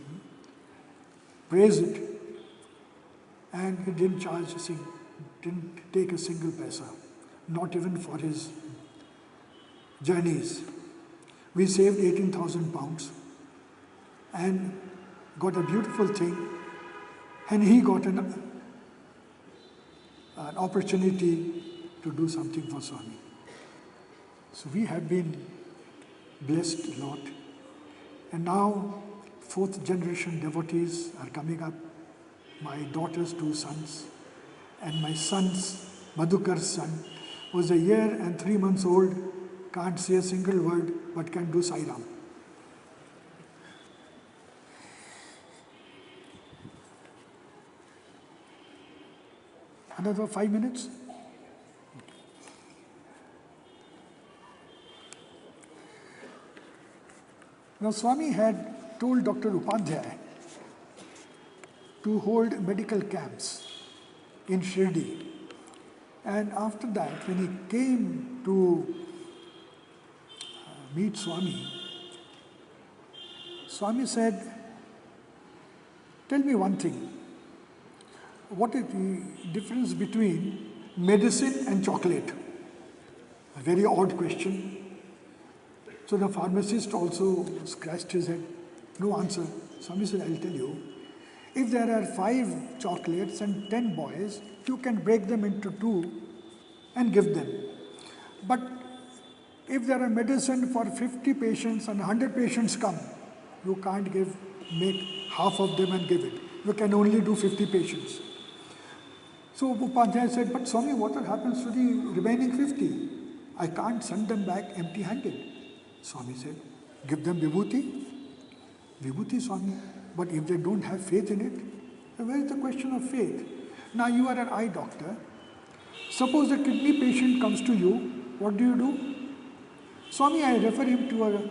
praise it. And he didn't charge didn't take a single paisa, not even for his journeys. We saved 18,000 pounds and got a beautiful thing, and he got an opportunity to do something for Swami. So we have been blessed a lot. And now 4th generation devotees are coming up, my daughter's 2 sons, and my son's, Madhukar's son. was a year and 3 months old, can't say a single word, but can do Sai Ram. Another 5 minutes? Now Swami had told Dr. Upadhyay to hold medical camps in Shirdi. And after that, when he came to meet Swami, Swami said, tell me one thing. What is the difference between medicine and chocolate? A very odd question. So the pharmacist also scratched his head. No answer. Swami said, I'll tell you. If there are 5 chocolates and 10 boys, you can break them into 2 and give them. But if there are medicine for 50 patients and 100 patients come, you can't make half of them and give it. You can only do 50 patients. So Upadhyay said, but Swami, what happens to the remaining 50? I can't send them back empty-handed. Swami said, give them vibhuti. Vibhuti, Swami. But if they don't have faith in it, where is the question of faith? Now you are an eye doctor. Suppose a kidney patient comes to you, what do? Swami, I refer him to a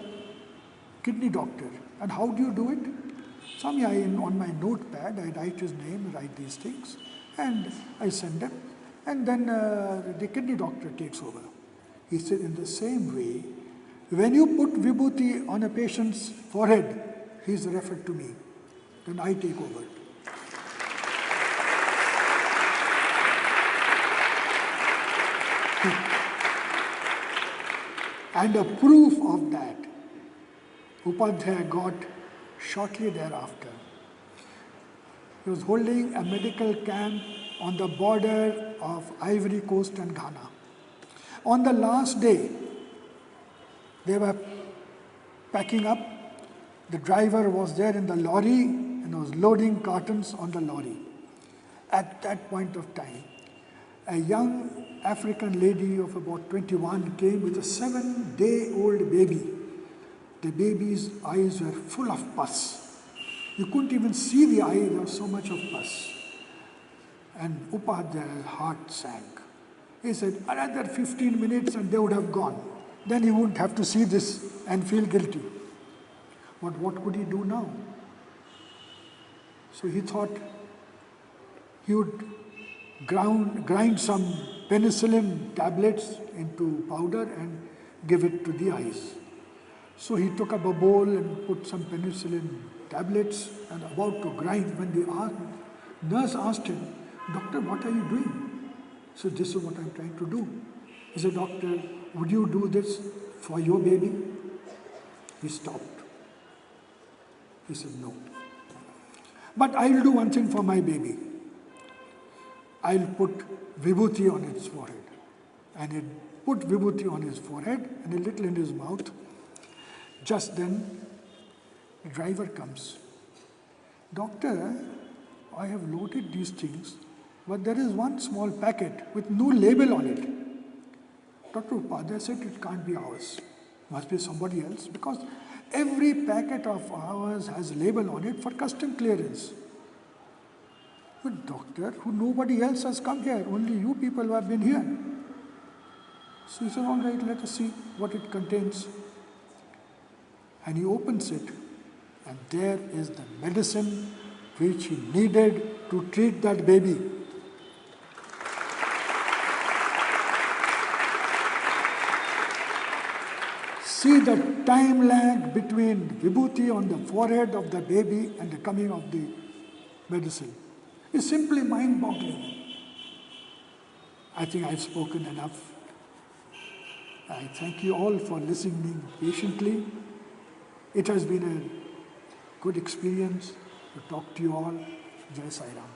kidney doctor. And how do you do it? Swami, on my notepad, I write his name, write these things, and I send them. And then the kidney doctor takes over. He said, in the same way, when you put vibhuti on a patient's forehead, he is referred to me. Then I take over. And a proof of that, Upadhyay got shortly thereafter. He was holding a medical camp on the border of Ivory Coast and Ghana. On the last day, they were packing up. The driver was there in the lorry and was loading cartons on the lorry. At that point of time, a young African lady of about 21 came with a 7-day-old baby. The baby's eyes were full of pus. You couldn't even see the eye, there was so much of pus. And Upadhyay's heart sank. He said, another 15 minutes and they would have gone. Then he wouldn't have to see this and feel guilty. But what could he do now? So he thought he would grind some penicillin tablets into powder and give it to the eyes. So he took up a bowl and put some penicillin tablets and about to grind. When the nurse asked him, Doctor, what are you doing? So this is what I'm trying to do. He said, Doctor, would you do this for your baby? He stopped. He said, no. But I'll do one thing for my baby. I'll put vibhuti on its forehead. And he put vibhuti on his forehead and a little in his mouth. Just then, the driver comes. Doctor, I have loaded these things, but there is one small packet with no label on it. Dr. Upadhyay said it can't be ours. Must be somebody else, because every packet of ours has a label on it for custom clearance. But doctor, nobody else has come here, only you people who have been here. So he said, all right, let us see what it contains. And he opens it, and there is the medicine which he needed to treat that baby. See the time lag between vibhuti on the forehead of the baby and the coming of the medicine. It's simply mind-boggling. I think I've spoken enough. I thank you all for listening patiently. It has been a good experience to talk to you all. Jai Sai Ram.